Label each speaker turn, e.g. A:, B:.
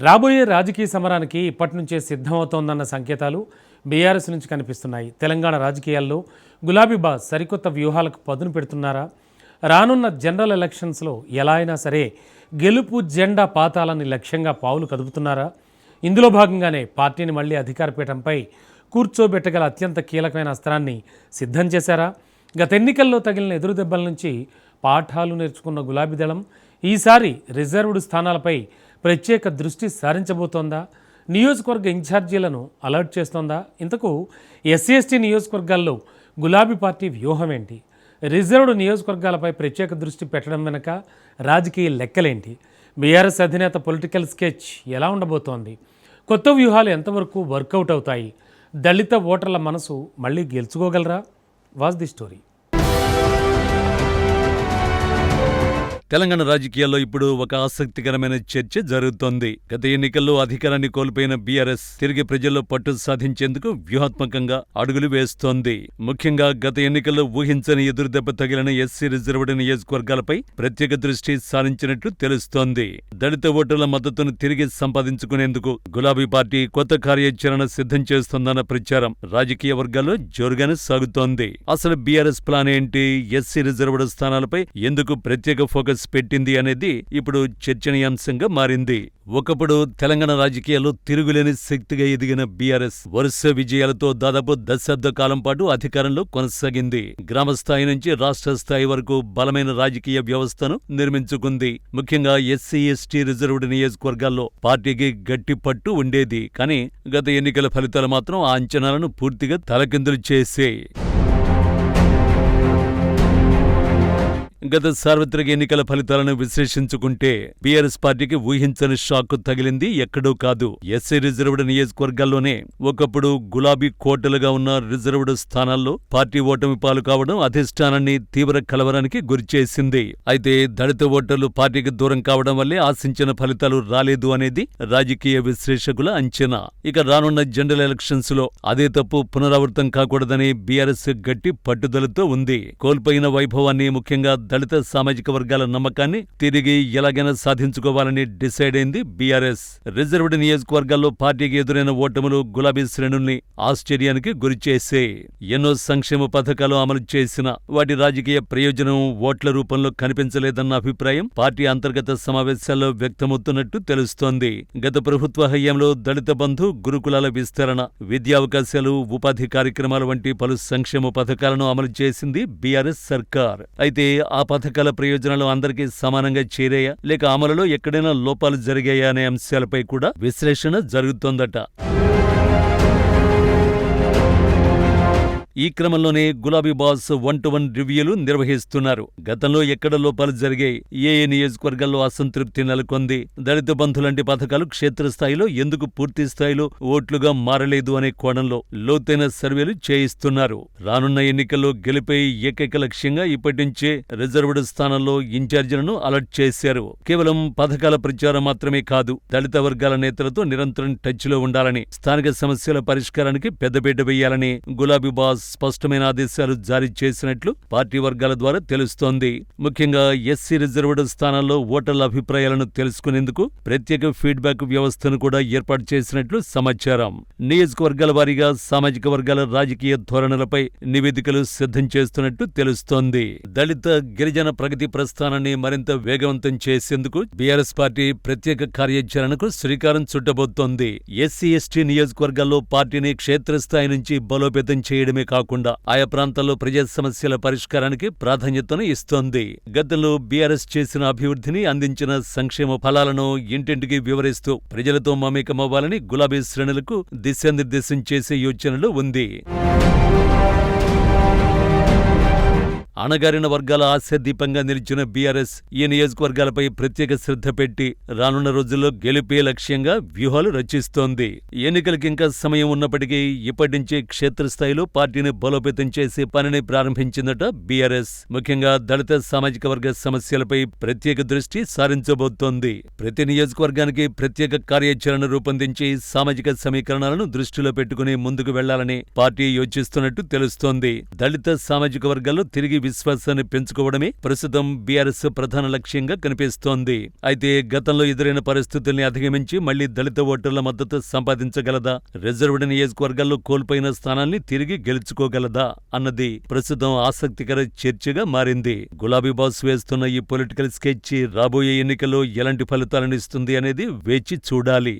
A: రాబోయే రాజకీయ సమరానికి ఇప్పటి నుంచే సిద్ధమవుతోందన్న సంకేతాలు బీఆర్ఎస్ నుంచి కనిపిస్తున్నాయి. తెలంగాణ రాజకీయాల్లో గులాబీ బాస్ సరికొత్త వ్యూహాలకు పదును పెడుతున్నారా? రానున్న జనరల్ ఎలక్షన్స్లో ఎలా అయినా సరే గెలుపు జెండా పాతాలని లక్ష్యంగా పావులు కదుపుతున్నారా? ఇందులో భాగంగానే పార్టీని మళ్లీ అధికారపీఠంపై కూర్చోబెట్టగల అత్యంత కీలకమైన అస్త్రాన్ని సిద్ధం చేశారా? గత ఎన్నికల్లో తగిలిన ఎదురుదెబ్బల నుంచి పాఠాలు నేర్చుకున్న గులాబీ దళం ఈసారి రిజర్వ్డ్ స్థానాలపై ప్రత్యేక దృష్టి సారించబోతోందా? నియోజకవర్గ ఇన్ఛార్జీలను అలర్ట్ చేస్తోందా? ఇంతకు ఎస్సీ/ఎస్టీ నియోజకవర్గాల్లో గులాబీ పార్టీ వ్యూహం ఏంటి? రిజర్వ్డ్ నియోజకవర్గాలపై ప్రత్యేక దృష్టి పెట్టడం వెనుక రాజకీయ లెక్కలేంటి? బీఆర్ఎస్ అధినేత పొలిటికల్ స్కెచ్ ఎలా ఉండబోతోంది? కొత్త వ్యూహాలు ఎంతవరకు వర్కౌట్ అవుతాయి? దళిత ఓటర్ల మనసు మళ్ళీ గెలుచుకోగలరా? Was the story.
B: తెలంగాణ రాజకీయాల్లో ఇప్పుడు ఒక ఆసక్తికరమైన చర్చ జరుగుతోంది. గత ఎన్నికల్లో అధికారాన్ని కోల్పోయిన బీఆర్ఎస్ తిరిగి ప్రజల్లో పట్టు సాధించేందుకు వ్యూహాత్మకంగా అడుగులు వేస్తోంది. ముఖ్యంగా గత ఎన్నికల్లో ఊహించని ఎదురుదెబ్బ తగిలిన ఎస్సీ రిజర్వ్డ్ నియోజకవర్గాలపై ప్రత్యేక దృష్టి సారించినట్లు తెలుస్తోంది. దళిత ఓటర్ల మద్దతును తిరిగి సంపాదించుకునేందుకు గులాబీ పార్టీ కొత్త కార్యాచరణ సిద్ధం చేస్తోందన్న ప్రచారం రాజకీయ వర్గాల్లో జోరుగానే సాగుతోంది. అసలు బీఆర్ఎస్ ప్లాన్ ఏంటి? ఎస్సీ రిజర్వ్డ్ స్థానాలపై ఎందుకు ప్రత్యేక ఫోకస్ పెట్టింది అనేది ఇప్పుడు చర్చనీయాంశంగా మారింది. ఒకప్పుడు తెలంగాణ రాజకీయాల్లో తిరుగులేని శక్తిగా ఎదిగిన బీఆర్ఎస్ వరుస విజయాలతో దాదాపు దశాబ్ద కాలం పాటు అధికారంలో కొనసాగింది. గ్రామ స్థాయి నుంచి రాష్ట్ర స్థాయి వరకు బలమైన రాజకీయ వ్యవస్థను నిర్మించుకుంది. ముఖ్యంగా ఎస్సీ/ఎస్టీ రిజర్వ్డ్ నియోజకవర్గాల్లో పార్టీకి గట్టి పట్టు ఉండేది. కానీ గత ఎన్నికల ఫలితాలు మాత్రం ఆ అంచనాలను పూర్తిగా తలకిందులు చేశాయి. గత సార్వత్రిక ఎన్నికల ఫలితాలను విశ్లేషించుకుంటే బీఆర్ఎస్ పార్టీకి ఊహించని షాక్ తగిలింది ఎక్కడో కాదు. ఎస్సీ రిజర్వ్డ్ నియోజకవర్గాల్లోనే ఒకప్పుడు గులాబీ కోటలుగా ఉన్న రిజర్వ్డ్ స్థానాల్లో పార్టీ ఓటమి పాలు కావడం అధిష్టానాన్ని తీవ్ర కలవరానికి గురిచేసింది. అయితే దళిత ఓటర్లు పార్టీకి దూరం కావడం వల్లే ఆశించిన ఫలితాలు రాలేదు అనేది రాజకీయ విశ్లేషకుల అంచనా. ఇక రానున్న జనరల్ ఎలక్షన్స్ లో అదే తప్పు పునరావృతం కాకూడదని బీఆర్ఎస్ గట్టి పట్టుదలతో ఉంది. కోల్పోయిన వైభవాన్ని, ముఖ్యంగా దళిత సామాజిక వర్గాల నమ్మకాన్ని తిరిగి ఎలాగైనా సాధించుకోవాలని డిసైడ్ అయింది బీఆర్ఎస్. రిజర్వ్డ్ నియోజకవర్గాల్లో పార్టీకి ఎదురైన ఓటములు గులాబీ శ్రేణుల్ని ఆశ్చర్యానికి గురిచేశాయి. ఎన్నో సంక్షేమ పథకాలు అమలు చేసిన వాటి రాజకీయ ప్రయోజనం ఓట్ల రూపంలో కనిపించలేదన్న అభిప్రాయం పార్టీ అంతర్గత సమావేశాల్లో వ్యక్తమవుతున్నట్టు తెలుస్తోంది. గత ప్రభుత్వ హయాంలో దళిత బంధు, గురుకులాల విస్తరణ, విద్యావకాశాలు, ఉపాధి కార్యక్రమాల వంటి పలు సంక్షేమ పథకాలను అమలు చేసింది బీఆర్ఎస్ సర్కార్. అయితే ఆ పథకాల ప్రయోజనాలు అందరికీ సమానంగా చేరాయా, లేక అమలులో ఎక్కడైనా లోపాలు జరిగాయా అనే అంశాలపై కూడా విశ్లేషణ జరుగుతోందట. ఈ క్రమంలోనే గులాబీ బాస్ 1-to-1 రివ్యూలు నిర్వహిస్తున్నారు. గతంలో ఎక్కడ లోపాలు జరిగాయి, ఏ నియోజకవర్గాల్లో అసంతృప్తి నెలకొంది, దళిత బంధులాంటి పథకాలు క్షేత్రస్థాయిలో ఎందుకు పూర్తి స్థాయిలో ఓట్లుగా మారలేదు అనే కోణంలో లోతైన సర్వేలు చేయిస్తున్నారు. రానున్న ఎన్నికల్లో గెలిపే ఏకైక లక్ష్యంగా ఇప్పటి నుంచే రిజర్వ్డ్ స్థానంలో ఇన్ఛార్జీలను అలర్ట్ చేశారు. కేవలం పథకాల ప్రచారం మాత్రమే కాదు, దళిత వర్గాల నేతలతో నిరంతరం టచ్ లో ఉండాలని, స్థానిక సమస్యల పరిష్కారానికి పెద్దపీట వేయాలని గులాబీ బాస్ స్పష్టమైన ఆదేశాలు జారీ చేసినట్లు పార్టీ వర్గాల ద్వారా తెలుస్తోంది. ముఖ్యంగా ఎస్సీ రిజర్వ్డ్ స్థానాల్లో ఓటర్ల అభిప్రాయాలను తెలుసుకునేందుకు ప్రత్యేక ఫీడ్బ్యాక్ వ్యవస్థను కూడా ఏర్పాటు చేసినట్లు సమాచారం. నియోజకవర్గాల వారీగా సామాజిక వర్గాల రాజకీయ ధోరణులపై నివేదికలు సిద్ధం చేస్తున్నట్టు తెలుస్తోంది. దళిత గిరిజన ప్రగతి ప్రస్థానాన్ని మరింత వేగవంతం చేసేందుకు బీఆర్ఎస్ పార్టీ ప్రత్యేక కార్యాచరణకు శ్రీకారం చుట్టబోతోంది. ఎస్సీ/ఎస్టీ నియోజకవర్గాల్లో పార్టీని క్షేత్రస్థాయి నుంచి బలోపేతం చేయడమే కాకుండా ఆయా ప్రాంతాల్లో ప్రజా సమస్యల పరిష్కారానికి ప్రాధాన్యతను ఇస్తోంది. గతంలో బీఆర్ఎస్ చేసిన అభివృద్ధిని, అందించిన సంక్షేమ ఫలాలను ఇంటింటికి వివరిస్తూ ప్రజలతో మమేకమవ్వాలని గులాబీ శ్రేణులకు దిశానిర్దేశం చేసే యోచనలో ఉంది. అణగారిన వర్గాల ఆశాదీపంగా నిలిచిన బీఆర్ఎస్ ఈ నియోజకవర్గాలపై ప్రత్యేక శ్రద్ధ పెట్టి రానున్న రోజుల్లో గెలిపే లక్ష్యంగా వ్యూహాలు రచిస్తోంది. ఎన్నికలకి ఇంకా సమయం ఉన్నప్పటికీ ఇప్పటి నుంచే క్షేత్రస్థాయిలో పార్టీని బలోపేతం చేసే పనిని ప్రారంభించిందట బీఆర్ఎస్. ముఖ్యంగా దళిత సామాజిక వర్గ సమస్యలపై ప్రత్యేక దృష్టి సారించబోతోంది. ప్రతి నియోజకవర్గానికి ప్రత్యేక కార్యాచరణ రూపొందించి సామాజిక సమీకరణాలను దృష్టిలో పెట్టుకుని ముందుకు వెళ్లాలని పార్టీ యోచిస్తున్నట్టు తెలుస్తోంది. దళిత సామాజిక వర్గాల్లో తిరిగి విశ్వాసాన్ని పెంచుకోవడమే ప్రస్తుతం బీఆర్ఎస్ ప్రధాన లక్ష్యంగా కనిపిస్తోంది. అయితే గతంలో ఎదురైన పరిస్థితుల్ని అధిగమించి మళ్లీ దళిత ఓటర్ల మద్దతు సంపాదించగలదా, రిజర్వ్డ్ నియోజకవర్గాల్లో కోల్పోయిన స్థానాల్ని తిరిగి గెలుచుకోగలదా అన్నది ప్రస్తుతం ఆసక్తికర చర్చగా మారింది. గులాబీ బాస్ వేస్తున్న ఈ పొలిటికల్ స్కెచ్ రాబోయే ఎన్నికల్లో ఎలాంటి ఫలితాలనిస్తుంది అనేది వేచి చూడాలి.